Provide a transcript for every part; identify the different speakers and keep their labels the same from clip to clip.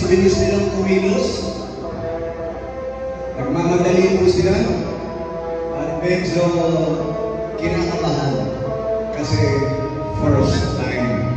Speaker 1: Bilis nilang kumilos. Nagmamadali po sila. At medyo kinakabahan. Kasi first time.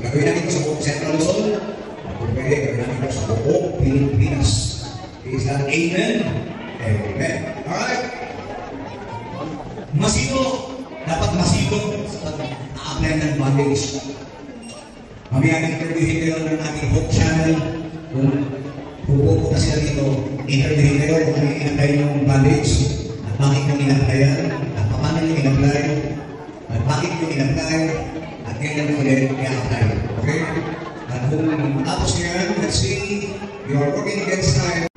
Speaker 2: Gagawin natin ito sa buong Central Luzon. Kung pwede, gagawin natin ito sa buong Pilipinas. Is that amen? Amen. Alright? Masino, dapat masino sa pag-a-apply ng bondage. Mamaya interviewin kayo ng ating Hope Channel. Kung pupunta sila dito, interviewin kayo kung ano yung in-apply ng bondage. At bakit yung in-applyan. At paano yung in-apply. At bakit yung in-apply. At kailan ulit i-apply. Okay? At kung tapos yan, let's see, you are working against time.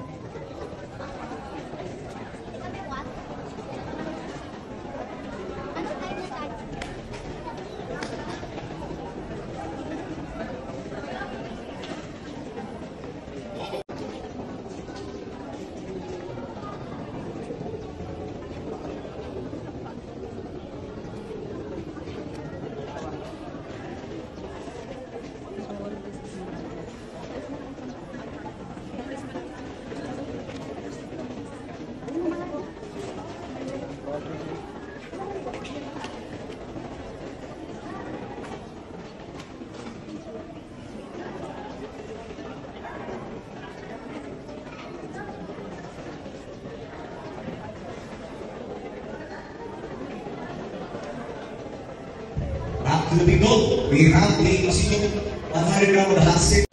Speaker 2: Filipino. We have the Masino 100 gram of hot sip.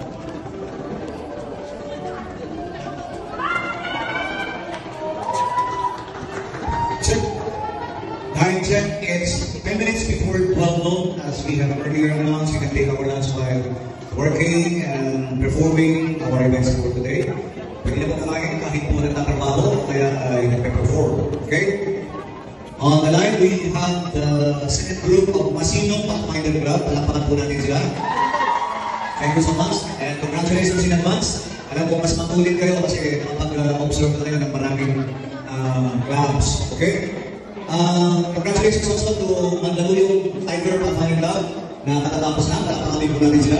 Speaker 2: Time check, it's 10 minutes before 12 noon. As we have earlier announced, we can take our lunch while working and performing our events for today. Pwede na po kumain kahit po nagtatrabaho, kaya ay nagpe-perform. Okay? On the line, we have the second group of Masino Pathfinder Club. Palakpakan po natin sila. Thank you so much. And congratulations in advance. Alam ko, mas matulit kayo kasi makapag-observe na kayo ng maraming clubs. Okay? Congratulations also to Mandaluyong Tiger Pathfinder Club na katatapos na. Palakpakan po natin sila.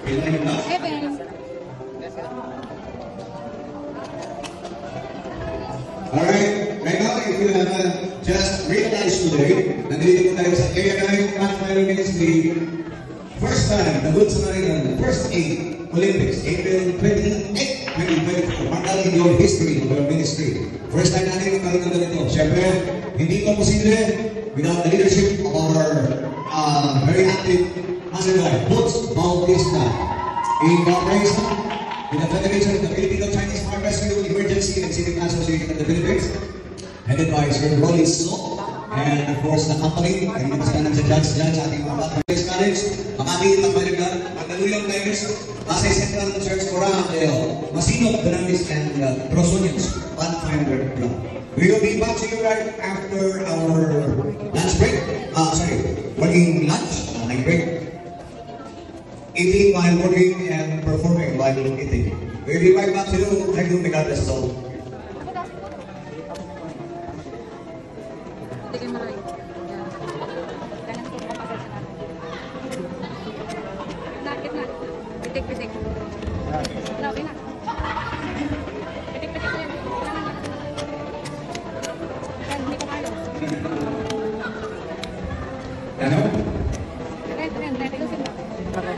Speaker 2: Pwede na yung club? Alright. Right now, if you have just realized today, nandito po tayo sa area ng Pathfinder Ministry. First time, the Good Samaritan, the first 8 Olympics, April 28, 2024. Markal in your history of your ministry. First time natin magkaroon ng ganito. Siyempre, hindi pa posible without the leadership of our very active master guy, Boots Bautista. In cooperation with the Federation of the Filipino Chinese Fire Rescue Emergency and Civic Association of the Philippines, headed by Sir Rolly So, and of course the company, ay nagpasanan sa judge ating mga Pathfinder College, Makati, Pathfinder, Mandaluyong Tigers, Pasay Central Church, Corang, Masino, Banamis, and Prosonians, Pathfinder Club. We will be back to you right after our lunch break, working lunch, night break. Eating while working and performing while eating. We'll be right back to you. Thank you, regardless of all.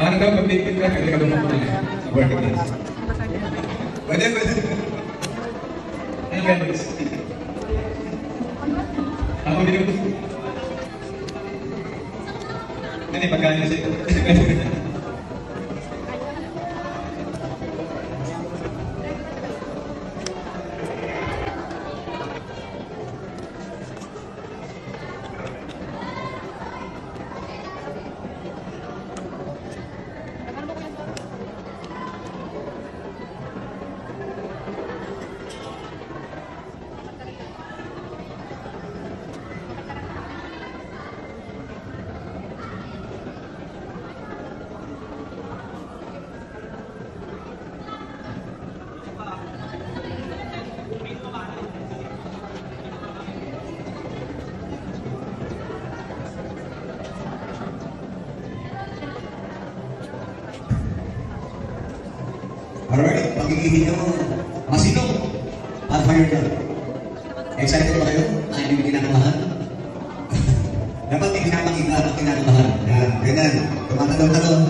Speaker 3: Ano daw pag-tipid ka? Kaya ka lumapit sa working days.
Speaker 2: Pwede.
Speaker 3: Ano ka guys? Ako din ako. Ano yung pagkain sa'yo?
Speaker 2: Alright, pagiging nyo, Masino, Pathfinder Club. Excited ba kayo? Ay, hindi kinakabahan? Dapat hindi pinapakita at kinakabahan. Yan, ganyan. Tumatalong-talong.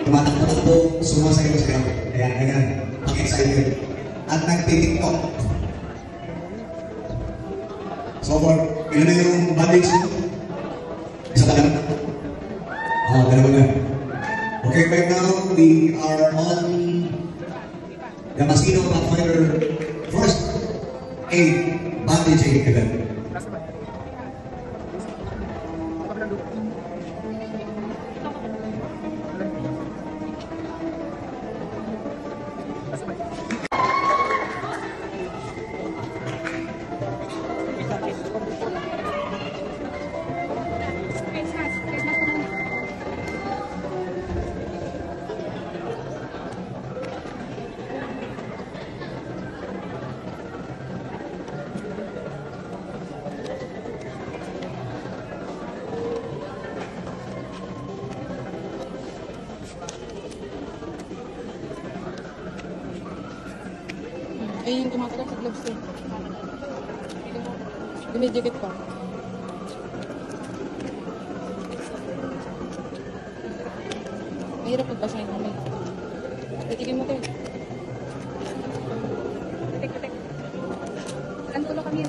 Speaker 2: Tumatakbo-takbo, sumasayo-sayo. Ayan, ganyan. Pag-excited. At nagtitiktok. So, ilan na yung bandage nyo? Isa pa lang? Dalawa na. Okay, right now we are on the Masino Pathfinder first aid bandaging event.
Speaker 4: Ay, yung tumatalak sa gloves eh. May jacket pa. Mahirap magbasahin namin. Titigin mo kayo. Pitik. Saan tulo kami?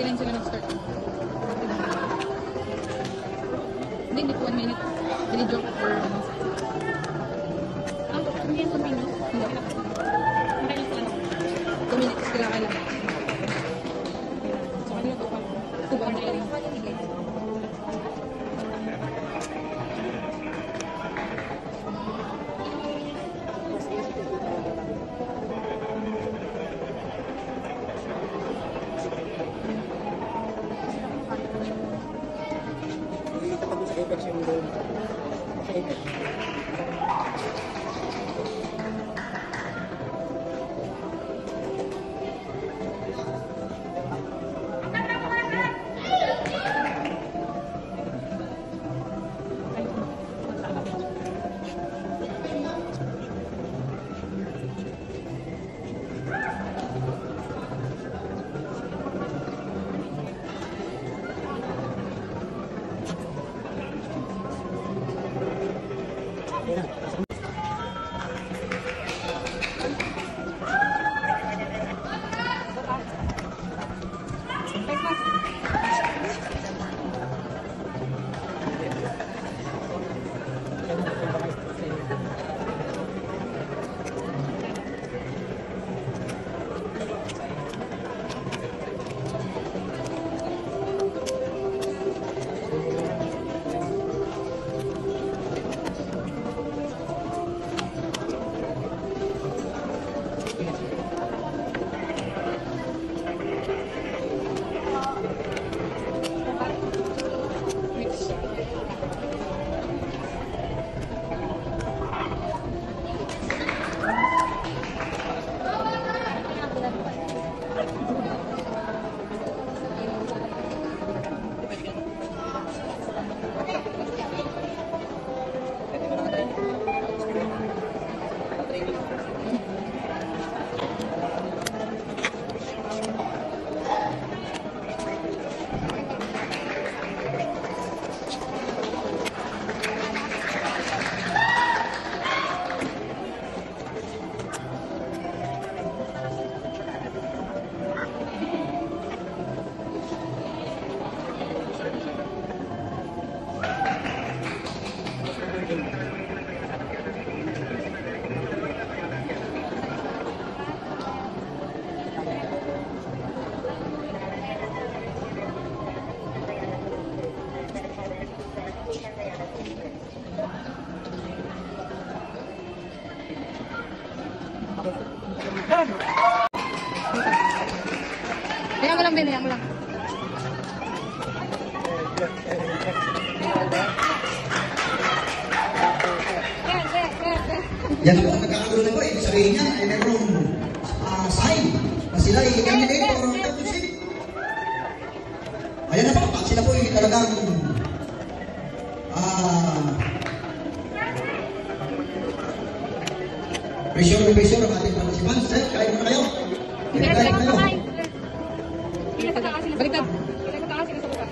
Speaker 4: rin sila nag-start. Hindi, hindi po 1 minute. Video or ano. Hindi yan 1 minute. Hindi. Makailan sila na. 2 minutes sila kailangan. So, kanina 2 hours na rin. Hayaan mo lang din, hayaan mo lang.
Speaker 2: Yan po, ang nagkakagulo na po, ibig sabihin niya ay mayroong sign na sila ay candidate for championship. Ayan na po, at sila po ay talagang pressure ang ating participants. Sir, kain mo na kayo. Kain na kayo.
Speaker 4: Baliktad. Pila sa taas, sila sa baba.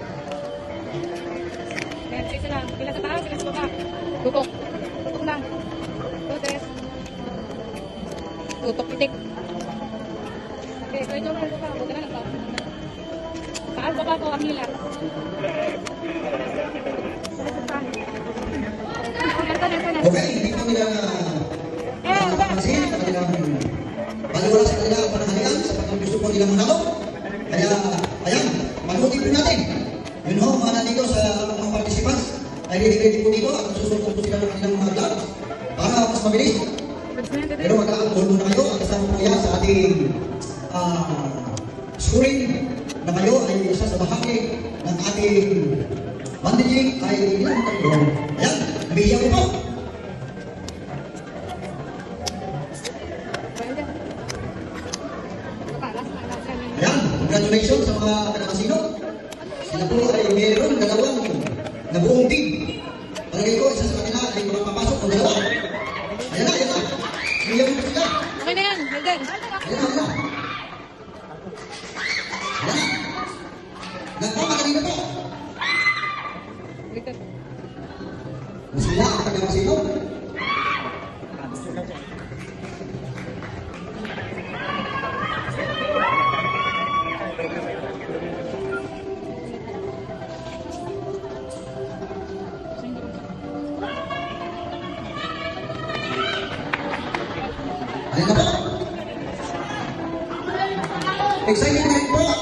Speaker 4: Sila lang. Pila sa taas, sila sa baba. Tutok. Tutok lang. Tutok. Tutok itik. Okay, so ito lang baba. Huwag na lang taas. Taas baba po ang hila.
Speaker 2: Okay, hindi ko nila napapansin ang kanilang paliwala sa kanilang panahalian sapagkat gusto po nilang manalo. Kaya, ayan, manutin po natin. Yun ho, mga nandito sa mga participants, ay ready po dito at susunod po sila ng kanilang mga vlogs para mas mabilis. Pero magkakakulo muna kayo at kasama po yan sa ating scoring na kayo ay isa sa bahagi ng ating bandaging ay ilang tayo. Ayan, nabihiyan ko po. Ayan, congratulations sa mga kanakasino. Sila po ay mayroon dalawang na buong team. Palagay ko, isa sa kanila ay makapapasok o dalawa. Ayan na, ayan na. Nabihiyan ko sila.
Speaker 4: Okay na yan, Helden.
Speaker 2: Ayan na, ayan na. Ayan na. Nagpapagaling na po.
Speaker 4: Baliktad.
Speaker 2: Sila ang kanakasino. Excitement po